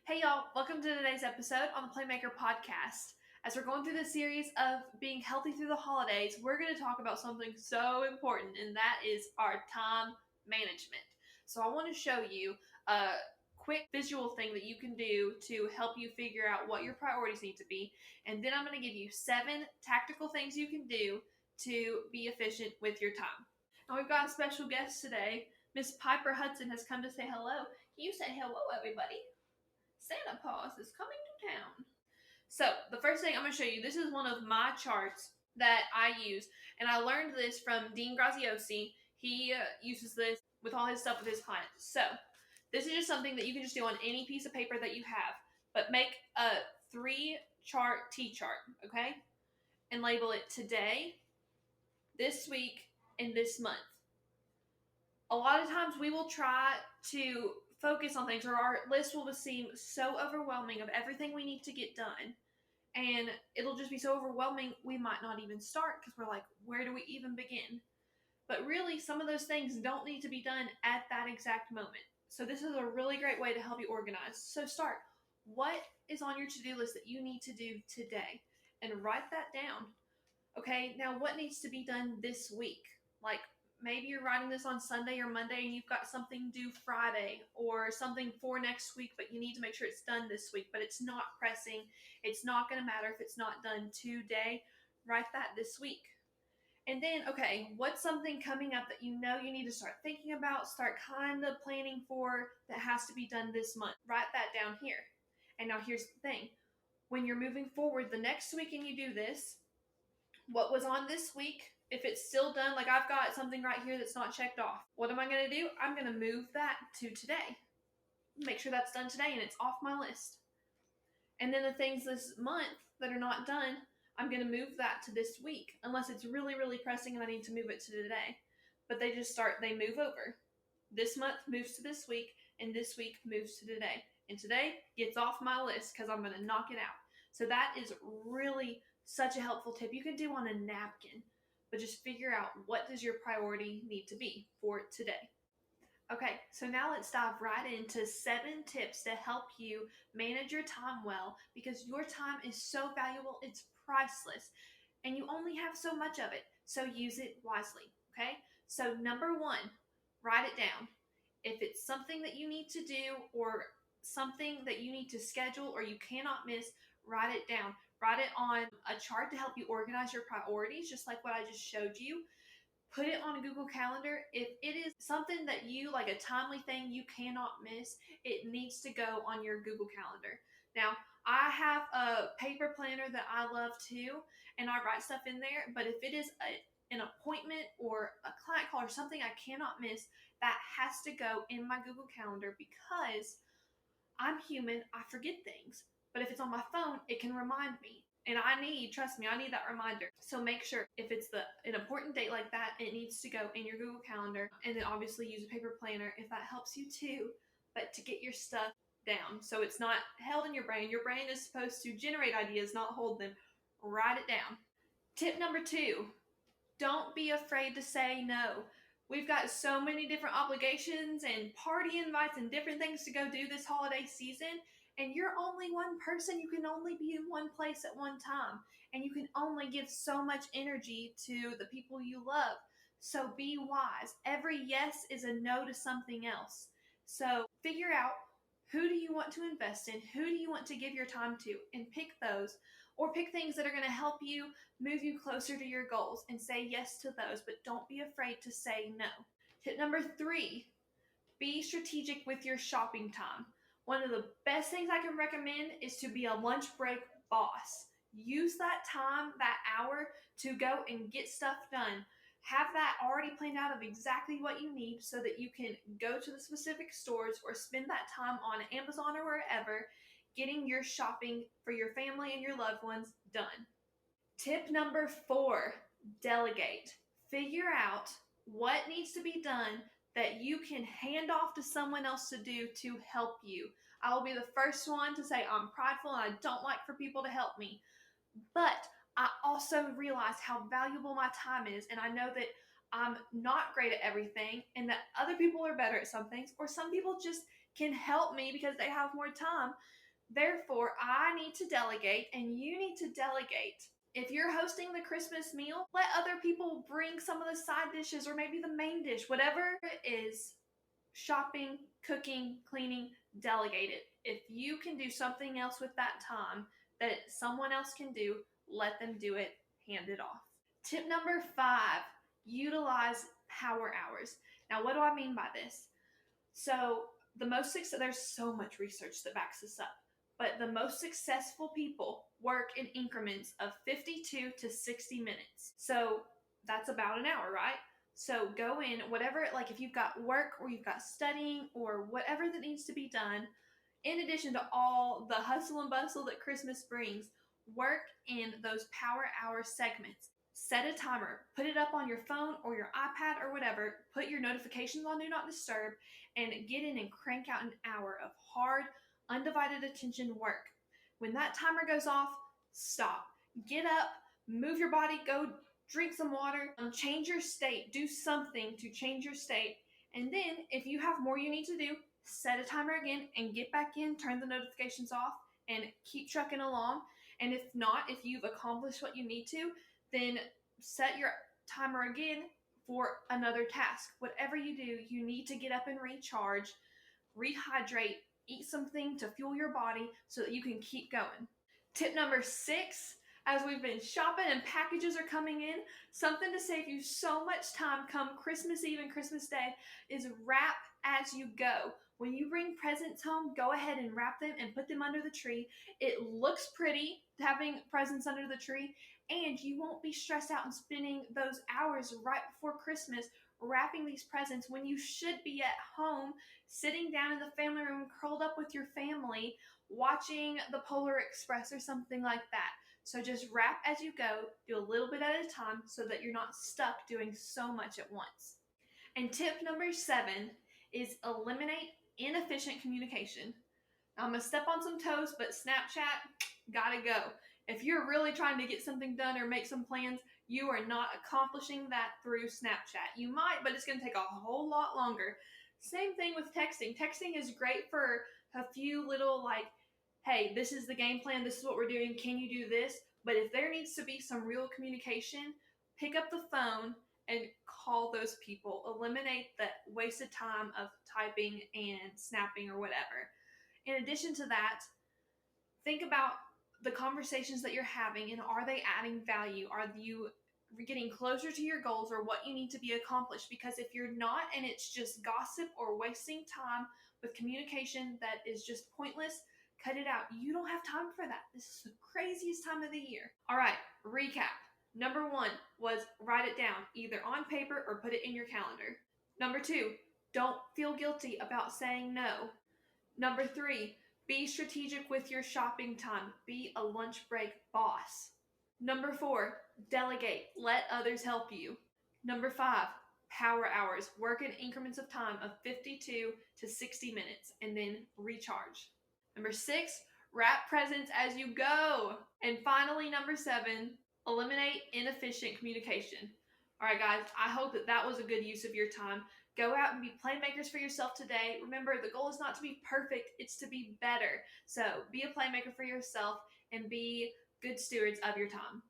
Hey y'all, welcome to today's episode on the Playmaker podcast. As we're going through the series of being healthy through the holidays, we're going to talk about something so important, and that is our time management. So I want to show you a quick visual thing that you can do to help you figure out what your priorities need to be, and then I'm going to give you 7 tactical things you can do to be efficient with your time. And we've got a special guest today. Miss Piper Hudson has come to say hello. Can you say hello, everybody? Santa Claus is coming to town. So, the first thing I'm going to show you, this is one of my charts that I use, and I learned this from Dean Graziosi. He uses this with all his stuff with his clients. So, this is just something that you can just do on any piece of paper that you have, but make a 3-chart T-chart, okay? And label it today, this week, and this month. A lot of times we will try to focus on things, or our list will seem so overwhelming of everything we need to get done, and it'll just be so overwhelming we might not even start because we're like, where do we even begin? But really, some of those things don't need to be done at that exact moment. So this is a really great way to help you organize. So start. What is on your to-do list that you need to do today? And write that down. Okay, now what needs to be done this week? Like, maybe you're writing this on Sunday or Monday and you've got something due Friday or something for next week, but you need to make sure it's done this week, but it's not pressing. It's not going to matter if it's not done today. Write that this week. And then, okay, what's something coming up that you know you need to start thinking about, start kind of planning for that has to be done this month? Write that down here. And now here's the thing. When you're moving forward the next week and you do this, what was on this week, if it's still done, like I've got something right here that's not checked off. What am I going to do? I'm going to move that to today. Make sure that's done today and it's off my list. And then the things this month that are not done, I'm going to move that to this week, unless it's really, really pressing and I need to move it to today. But they move over. This month moves to this week, and this week moves to today. And today gets off my list because I'm going to knock it out. So that is really such a helpful tip you can do on a napkin, but just figure out what does your priority need to be for today. Okay, so now let's dive right into 7 tips to help you manage your time well, because your time is so valuable, it's priceless, and you only have so much of it, so use it wisely, okay? So number 1, write it down. If it's something that you need to do or something that you need to schedule or you cannot miss, write it down. Write it on a chart to help you organize your priorities, just like what I just showed you. Put it on a Google Calendar. If it is something that you, like a timely thing you cannot miss, it needs to go on your Google Calendar. Now, I have a paper planner that I love too, and I write stuff in there, but if it is an appointment or a client call or something I cannot miss, that has to go in my Google Calendar because I'm human, I forget things. But if it's on my phone, it can remind me. And trust me, I need that reminder. So make sure if it's an important date like that, it needs to go in your Google Calendar. And then obviously use a paper planner if that helps you too. But to get your stuff down so it's not held in your brain. Your brain is supposed to generate ideas, not hold them. Write it down. Tip number 2, don't be afraid to say no. We've got so many different obligations and party invites and different things to go do this holiday season. And you're only one person. You can only be in one place at one time. And you can only give so much energy to the people you love. So be wise. Every yes is a no to something else. So figure out, who do you want to invest in? Who do you want to give your time to? And pick those. Or pick things that are going to help you move you closer to your goals and say yes to those, but don't be afraid to say no. Tip number 3, be strategic with your shopping time. One of the best things I can recommend is to be a lunch break boss. Use that time, that hour, to go and get stuff done. Have that already planned out of exactly what you need so that you can go to the specific stores or spend that time on Amazon or wherever getting your shopping for your family and your loved ones done. Tip number 4, delegate. Figure out what needs to be done that you can hand off to someone else to do to help you. I will be the first one to say I'm prideful and I don't like for people to help me. But I also realize how valuable my time is, and I know that I'm not great at everything and that other people are better at some things, or some people just can help me because they have more time. Therefore, I need to delegate and you need to delegate. If you're hosting the Christmas meal, let other people bring some of the side dishes or maybe the main dish, whatever it is. Shopping, cooking, cleaning, delegate it. If you can do something else with that time that someone else can do, let them do it, hand it off. Tip number 5, utilize power hours. Now, what do I mean by this? So, there's so much research that backs this up, but the most successful people work in increments of 52 to 60 minutes. So, that's about an hour, right? So go in, whatever, like if you've got work or you've got studying or whatever that needs to be done, in addition to all the hustle and bustle that Christmas brings, work in those power hour segments. Set a timer, put it up on your phone or your iPad or whatever, put your notifications on Do Not Disturb, and get in and crank out an hour of hard, undivided attention work. When that timer goes off, stop. Get up, move your body, go drink some water, change your state, do something to change your state. And then if you have more you need to do, set a timer again and get back in, turn the notifications off, and keep trucking along. And if not, if you've accomplished what you need to, then set your timer again for another task. Whatever you do, you need to get up and recharge, rehydrate, eat something to fuel your body so that you can keep going. Tip number 6, as we've been shopping and packages are coming in, something to save you so much time come Christmas Eve and Christmas Day is wrap as you go. When you bring presents home, go ahead and wrap them and put them under the tree. It looks pretty having presents under the tree, and you won't be stressed out and spending those hours right before Christmas wrapping these presents when you should be at home, sitting down in the family room, curled up with your family, watching the Polar Express or something like that. So just wrap as you go, do a little bit at a time so that you're not stuck doing so much at once. And tip number 7 is eliminate inefficient communication. Now I'm going to step on some toes, but Snapchat, gotta go. If you're really trying to get something done or make some plans, you are not accomplishing that through Snapchat. You might, but it's going to take a whole lot longer. Same thing with texting. Texting is great for a few little hey, this is the game plan, this is what we're doing, can you do this? But if there needs to be some real communication, pick up the phone and call those people. Eliminate the wasted time of typing and snapping or whatever. In addition to that, think about the conversations that you're having and are they adding value? Are you getting closer to your goals or what you need to be accomplished? Because if you're not and it's just gossip or wasting time with communication that is just pointless, cut it out. You don't have time for that. This is the craziest time of the year. All right, recap. Number 1 was write it down, either on paper or put it in your calendar. Number 2, don't feel guilty about saying no. Number 3, be strategic with your shopping time. Be a lunch break boss. Number 4, delegate. Let others help you. Number 5, power hours. Work in increments of time of 52 to 60 minutes and then recharge. Number 6, wrap presents as you go. And finally, number 7, eliminate inefficient communication. All right, guys, I hope that was a good use of your time. Go out and be playmakers for yourself today. Remember, the goal is not to be perfect, it's to be better. So be a playmaker for yourself and be good stewards of your time.